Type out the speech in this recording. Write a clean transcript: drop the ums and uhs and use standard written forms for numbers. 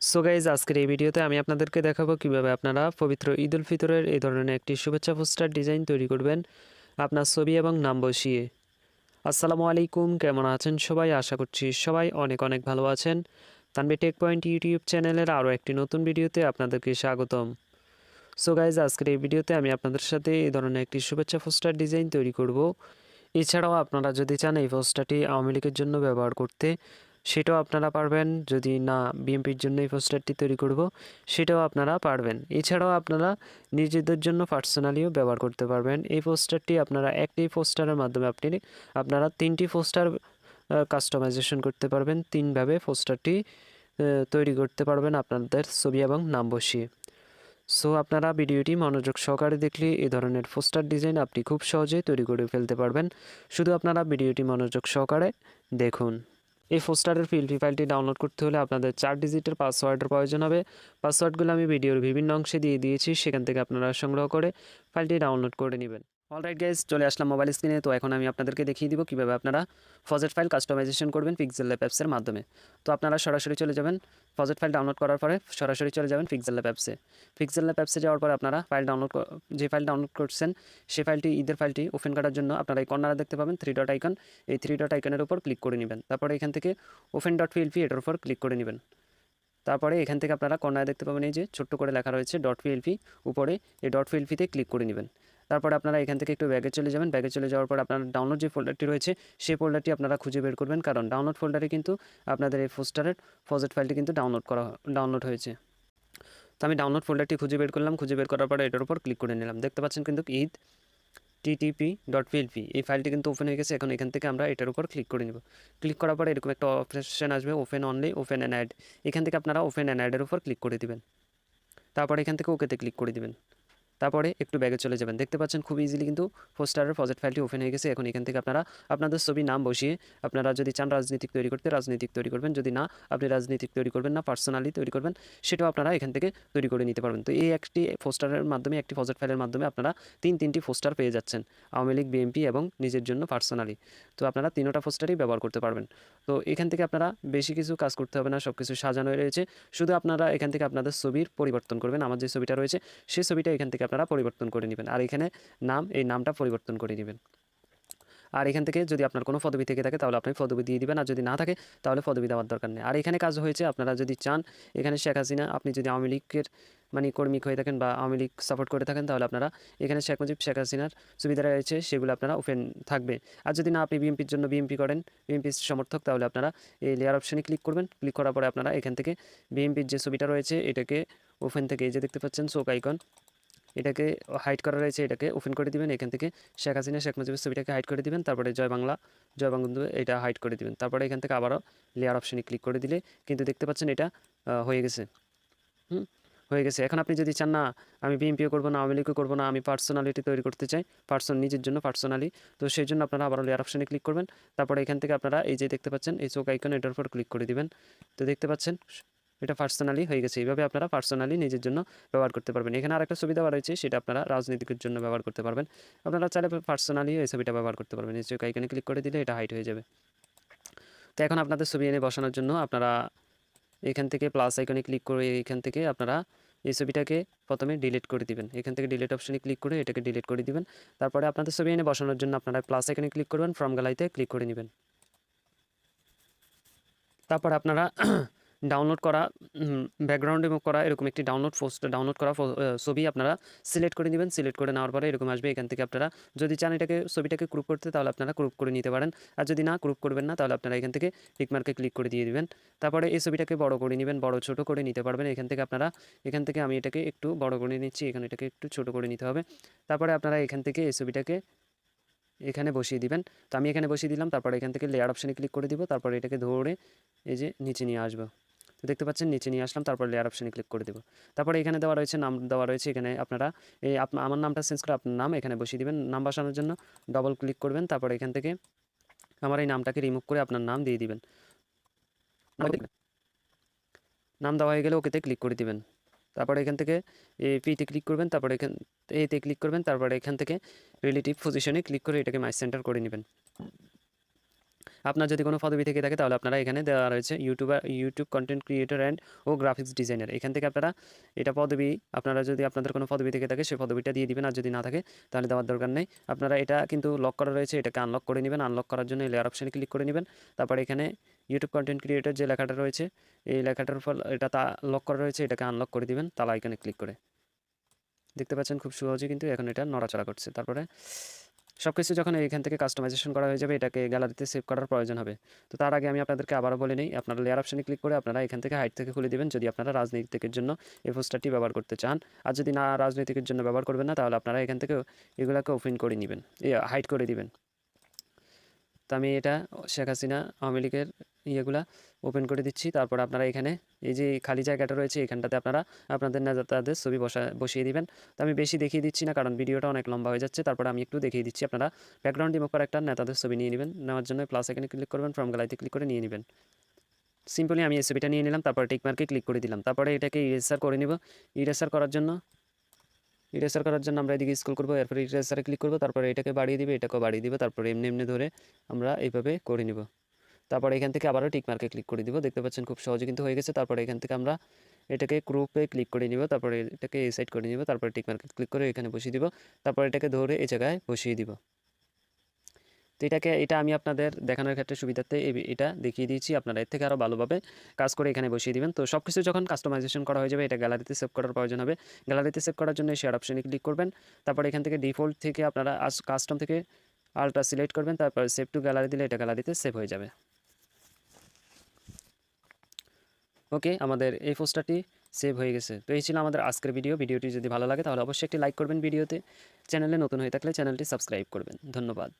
So guys আজকের এই ভিডিওতে আমি আপনাদেরকে দেখাবো কিভাবে আপনারা পবিত্র ঈদ উল ফিতরের এই ধরনের একটি শুভেচ্ছা পোস্টার ডিজাইন তৈরি করবেন আপনার ছবি এবং নাম বসিয়ে। আসসালামু আলাইকুম, কেমন আছেন সবাই? আশা করছি সবাই অনেক অনেক ভালো আছেন। তানভীর টেক পয়েন্ট ইউটিউব চ্যানেলের আরও একটি নতুন ভিডিওতে আপনাদেরকে স্বাগতম। সো গাইজ আজকের এই ভিডিওতে আমি আপনাদের সাথে এই ধরনের একটি শুভেচ্ছা পোস্টার ডিজাইন তৈরি করব। এছাড়াও আপনারা যদি চান এই পোস্টারটি আওয়ামী লীগের জন্য ব্যবহার করতে, সেটাও আপনারা পারবেন। যদি না বিএনপির জন্য এই পোস্টারটি তৈরি করব, সেটাও আপনারা পারবেন। এছাড়াও আপনারা নিজেদের জন্য পার্সোনালিও ব্যবহার করতে পারবেন। এই পোস্টারটি আপনারা একটি পোস্টারের মাধ্যমে আপনারা 3টি পোস্টার কাস্টমাইজেশন করতে পারবেন। 3ভাবে পোস্টারটি তৈরি করতে পারবেন আপনাদের ছবি এবং নাম বসিয়ে। সো আপনারা ভিডিওটি মনোযোগ সহকারে দেখলে এই ধরনের পোস্টার ডিজাইন আপনি খুব সহজেই তৈরি করে ফেলতে পারবেন। শুধু আপনারা ভিডিওটি মনোযোগ সহকারে দেখুন। এই পোস্টারের পিএলপি ফাইলটি ডাউনলোড করতে হলে আপনাদের 4 ডিজিটের পাসওয়ার্ডের প্রয়োজন হবে। পাসওয়ার্ডগুলো আমি ভিডিওর বিভিন্ন অংশে দিয়ে দিয়েছি, সেখান থেকে আপনারা সংগ্রহ করে ফাইলটি ডাউনলোড করে নেবেন। অলরাইট গাইজ, চলে আসলাম মোবাইল স্ক্রিনে। তো এখন আমি আপনাদেরকে দেখিয়ে দিব কীভাবে আপনারা প্রজেক্ট ফাইল কাস্টমাইজেশন করবেন পিক্সেলল্যাব অ্যাপসের মাধ্যমে। তো আপনারা সরাসরি চলে যাবেন, প্রজেক্ট ফাইল ডাউনলোড করার পরে সরাসরি চলে যাবেন পিক্সেলল্যাব অ্যাপসে। পিক্সেলল্যাব অ্যাপসে যাওয়ার পরে আপনারা যে ফাইল ডাউনলোড করছেন সেই ফাইলটি, ঈদের ফাইলটি ওপেন করার জন্য আপনারা এই কর্নারে দেখতে পাবেন 3 ডট আইকন। এই 3 ডট আইকনের উপর ক্লিক করে নেবেন। তারপরে এখান থেকে ওপেন ডট পিএলপি এটার উপর ক্লিক করে নেবেন। তারপরে এখান থেকে আপনারা কর্নারে দেখতে পাবেন এই যে ছোট্ট করে লেখা রয়েছে ডট পিএলপি, উপরে এই ডট পিএলপিতে ক্লিক করে নেবেন। তারপরে আপনারা এখান থেকে একটু ব্যাগে চলে যাবেন। ব্যাগে চলে যাওয়ার পর আপনার ডাউনলোড যে ফোল্ডারটি রয়েছে সেই ফোল্ডারটি আপনারা খুঁজে বের করবেন, কারণ ডাউনলোড ফোল্ডারে কিন্তু আপনাদের এই পোস্টারের প্রজেক্ট ফাইলটি কিন্তু ডাউনলোড হয়েছে। তো আমি ডাউনলোড ফোল্ডারটি খুঁজে বের করলাম। খুঁজে বের করার পরে এটার উপর ক্লিক করে নিলাম। দেখতে পাচ্ছেন কিন্তু ঈদ ttp.plp এই ফাইলটি কিন্তু ওপেন হয়ে গেছে। এখন এখান থেকে আমরা এটার উপর ক্লিক করে নেব। ক্লিক করার পরে এরকম একটা অপশন আসবে, open only, open and add. এখান থেকে আপনারা ওপেন অ্যান্ড অ্যাডের উপর ক্লিক করে দিবেন। তারপরে এখান থেকে ওকেতে ক্লিক করে দিবেন। তারপরে একটু ব্যাগে চলে যাবেন। দেখতে পাচ্ছেন খুব ইজিলি কিন্তু পোস্টারের প্রজেক্ট ফাইলটি ওপেন হয়ে গেছে। এখন এখান থেকে আপনারা আপনাদের ছবি, নাম বসিয়ে আপনারা যদি চান রাজনীতিক তৈরি করতে রাজনীতিক তৈরি করবেন, যদি না আপনি রাজনীতিক তৈরি করবেন না, পার্সোনালি তৈরি করবেন, সেটাও আপনারা এখান থেকে তৈরি করে নিতে পারবেন। তো এই একটি পোস্টারের মাধ্যমে, একটি প্রজেক্ট ফাইলের মাধ্যমে আপনারা তিনটি পোস্টার পেয়ে যাচ্ছেন, আওয়ামী লীগ, বিএনপি এবং নিজের জন্য পার্সোনালি। তো আপনারা 3টা পোস্টারই ব্যবহার করতে পারবেন। তো এখান থেকে আপনারা বেশি কিছু কাজ করতে হবে না, সব কিছু সাজানো রয়েছে। শুধু আপনারা এখান থেকে আপনাদের ছবির পরিবর্তন করবেন। আমার যে ছবিটা রয়েছে সেই ছবিটা এখান থেকে আপনারা পরিবর্তন করে নেবেন। আর এখানে এই নামটা পরিবর্তন করে নেবেন। আর এখান থেকে যদি আপনার কোনো পদবি থেকে থাকে তাহলে আপনি পদবি দিয়ে দিবেন, আর যদি না থাকে তাহলে পদবি দেওয়ার দরকার নেই। আর এখানে কাজ হয়েছে, আপনারা যদি চান এখানে শেখ হাসিনা, আপনি যদি আওয়ামী লীগের কর্মী হয়ে থাকেন বা আওয়ামী লীগ সাপোর্ট করে থাকেন, তাহলে আপনারা এখানে শেখ হাসিনার সুবিধা রয়েছে, সেগুলো আপনারা ওপেন থাকবে। আর যদি না আপনি বিএনপির জন্য বিএনপি করেন, বিএনপির সমর্থক, তাহলে আপনারা এই লেয়ার অপশানে ক্লিক করবেন। ক্লিক করার পরে আপনারা এখান থেকে বিএনপির যে ছবিটা রয়েছে এটাকে ওপেন থেকে, এই যে দেখতে পাচ্ছেন চোখ আইকন, এটাকে হাইড করা রয়েছে, এটাকে ওপেন করে দিবেন। এখান থেকে শেখ হাসিনা, শেখ মুজিবের ছবিটাকে হাইড করে দিবেন। তারপরে জয় বাংলা, জয় বঙ্গবন্ধু এটা হাইড করে দিবেন। তারপরে এখান থেকে আবারও লেয়ার অপশানে ক্লিক করে দিলে কিন্তু দেখতে পাচ্ছেন এটা হয়ে গেছে। হয়ে গেছে। এখন আপনি যদি চান না আমি বিএনপিও করবো না, আওয়ামী লীগও করবো না, আমি পার্সোনালিটি তৈরি করতে চাই, নিজের জন্য পার্সোনালি, তো সেই জন্য আপনারা আবারও লেয়ার অপশানে ক্লিক করবেন। তারপরে এখান থেকে আপনারা এই যে দেখতে পাচ্ছেন এই চোখ আইকন, এটার উপর ক্লিক করে দিবেন। তো দেখতে পাচ্ছেন এটা পার্সোনালি হয়ে গেছে। এইভাবে আপনারা পার্সোনালি নিজের জন্য ব্যবহার করতে পারবেন। এখানে আরেকটা সুবিধা রয়েছে, সেটা আপনারা রাজনীতিকের জন্য ব্যবহার করতে পারবেন। আপনারা চাইলে পার্সোনালি এই ছবিটা ব্যবহার করতে পারবেন। এই চোখ আইকনে ক্লিক করে দিলে এটা হাইড হয়ে যাবে। তো এখন আপনাদের ছবি এনে বসানোর জন্য আপনারা এখান থেকে প্লাস আইকনে ক্লিক করে এখান থেকে আপনারা এই ছবিটাকে প্রথমে ডিলিট করে দিবেন। এখান থেকে ডিলিট অপশানে ক্লিক করে এটাকে ডিলিট করে দিবেন। তারপরে আপনাদের ছবি এনে বসানোর জন্য আপনারা প্লাস আইকনে ক্লিক করবেন, ফ্রম গ্যালারিতে ক্লিক করে নেবেন। তারপর আপনারা ডাউনলোড করা, ব্যাকগ্রাউন্ড রিমুভ করা এরকম একটি ডাউনলোড করা ছবি আপনারা সিলেক্ট করে নেবেন। সিলেক্ট করে নেওয়ার পরে এরকম আসবে। এখান থেকে আপনারা যদি চান ছবিটাকে গ্রুপ করতে, তাহলে আপনারা গ্রুপ করে নিতে পারেন। আর যদি না গ্রুপ করবেন না, তাহলে আপনারা এখান থেকে টিকমার্কে ক্লিক করে দিয়ে দিবেন। তারপরে এই ছবিটাকে বড় করে নেবেন, বড় ছোট করে নিতে পারবেন। এখান থেকে আমি এটাকে একটু বড় করে নিচ্ছি, এখানে এটাকে একটু ছোট করে নিতে হবে। তারপরে আপনারা এখান থেকে এই ছবিটাকে এখানে বসিয়ে দিবেন। তো আমি এখানে বসিয়ে দিলাম। তারপরে এখান থেকে লেয়ার অপশানে ক্লিক করে দিব। তারপরে এটাকে ধরে এই যে নিচে নিয়ে আসবো। তো দেখতে পাচ্ছেন নিচে নিয়ে আসলাম। তারপর লেয়ার অপশানে ক্লিক করে দেবো। তারপরে এখানে দেওয়া রয়েছে নাম দেওয়া রয়েছে। এখানে আপনারা আমার নামটা চেঞ্জ করে আপনার নাম এখানে বসিয়ে দিবেন। নাম বসানোর জন্য ডবল ক্লিক করবেন। তারপরে এখান থেকে আমার এই নামটাকে রিমুভ করে আপনার নাম দিয়ে দিবেন। নাম দেওয়া হয়ে গেলে ওকেতে ক্লিক করে দিবেন। তারপরে এখান থেকে পিতে ক্লিক করবেন। তারপরে এতে ক্লিক করবেন। তারপরে এখান থেকে রিলেটিভ পজিশনে ক্লিক করে এটাকে মাই সেন্টার করে নেবেন। আপনার যদি কোনো পদবি থেকে থাকে তাহলে আপনারা এখানে দেওয়া রয়েছে ইউটিউব কন্টেন্ট ক্রিয়েটর অ্যান্ড ও গ্রাফিক্স ডিজাইনার। এখান থেকে আপনারা এটা পদবি, আপনারা যদি আপনাদের কোনো পদবি থেকে থাকে সেই পদবিটা দিয়ে দিবেন, আর যদি না থাকে তাহলে দেওয়ার দরকার নেই। আপনারা এটা কিন্তু লক করা রয়েছে, এটাকে আনলক করে নেবেন। আনলক করার জন্য লেয়ার অপশানে ক্লিক করে নেবেন। তারপরে এখানে ইউটিউব কন্টেন্ট ক্রিয়েটর যে লেখাটা রয়েছে এই লেখাটার উপর এটা লক করা রয়েছে, এটাকে আনলক করে দিবেন তালা আইকনে ক্লিক করে। দেখতে পাচ্ছেন খুব সহজে কিন্তু এখন এটা নড়াচড়া করছে। তারপরে সব কিছু যখন এখান থেকে কাস্টমাইজেশন করা হয়ে যাবে, এটাকে গ্যালারিতে সেভ করার প্রয়োজন হবে। তো তার আগে আমি আপনাদেরকে আবারও বলে নিই, আপনারা লেয়ার অপশানে ক্লিক করে আপনারা এখান থেকে হাইট থেকে খুলে দিবেন যদি আপনারা রাজনৈতিকের জন্য এই পোস্টারটি ব্যবহার করতে চান। আর যদি না রাজনৈতিকের জন্য ব্যবহার করবেন না, তাহলে আপনারা এখান থেকে এগুলোকে ওপেন করে নেবেন, হাইড করে দিবেন। তো আমি এটা শেখ হাসিনা আওয়ামী লীগের ইয়েগুলা ওপেন করে দিচ্ছি। তারপর আপনারা এখানে এই যে খালি জায়গাটা রয়েছে এখানটাতে আপনারা আপনাদের নেতাদের ছবি বসিয়ে দিবেন। তো আমি বেশি দেখিয়ে দিচ্ছি না, কারণ ভিডিওটা অনেক লম্বা হয়ে যাচ্ছে। তারপরে আমি একটু দেখিয়ে দিচ্ছি। আপনারা ব্যাকগ্রাউন্ড রিমুভ করে একটা নেতাদের ছবি নিয়ে নেবেন। নেওয়ার জন্য প্লাস এখানে ক্লিক করবেন, ফ্রম গ্যালারিতে ক্লিক করে নিয়ে নেবেন। সিম্পলি আমি এই ছবিটা নিয়ে নিলাম, তারপরে টিক মার্কে ক্লিক করে দিলাম। তারপরে এটাকে ইরেজার করে নিব। ইরেজার করার জন্য আমরা এদিকে স্ক্রল করবো, এরপরে ইরেজারে ক্লিক করবো, তারপরে এটাকে বাড়িয়ে দিবে, এটাকেও বাড়িয়ে দিবে, তারপরে এমনি এমনি ধরে আমরা এইভাবে করে নিব। তারপরে এখান থেকে আবারও টিক মার্কে ক্লিক করে দিব। দেখতে পাচ্ছেন খুব সহজে কিন্তু হয়ে গেছে। তারপরে এখান থেকে আমরা এটাকে গ্রুপে ক্লিক করে নিব, তারপরে এটাকে এই সাইড করে নিব, তারপরে টিক মার্কে ক্লিক করে এখানে বসিয়ে দিব, তারপরে এটাকে ধরে এই জায়গায় বসিয়ে দিব। তো এটা আমি আপনাদের দেখানোর ক্ষেত্রে সুবিধার্থে এটা দেখিয়ে দিয়েছি। আপনারা এর থেকে আরও ভালোভাবে কাজ করে এখানে বসিয়ে দিবেন। তো সব কিছু যখন কাস্টমাইজেশন করা হয়ে যাবে, এটা গ্যালারিতে সেভ করার প্রয়োজন হবে। গ্যালারিতে সেভ করার জন্য শেয়ার অপশনে ক্লিক করবেন। তারপরে এখান থেকে ডিফল্ট থেকে আপনারা কাস্টম থেকে আলট্রা সিলেক্ট করবেন, তারপর সেভ টু গ্যালারি দিলে এটা গ্যালারিতে সেভ হয়ে যাবে। ওকে, আমাদের এই পোস্টারটি সেভ হয়ে গেছে। তো এই ছিল আমাদের আজকের ভিডিওটি যদি ভালো লাগে তাহলে অবশ্যই একটি লাইক করবেন ভিডিওতে। চ্যানেলে নতুন হয়ে থাকলে চ্যানেলটি সাবস্ক্রাইব করবেন। ধন্যবাদ।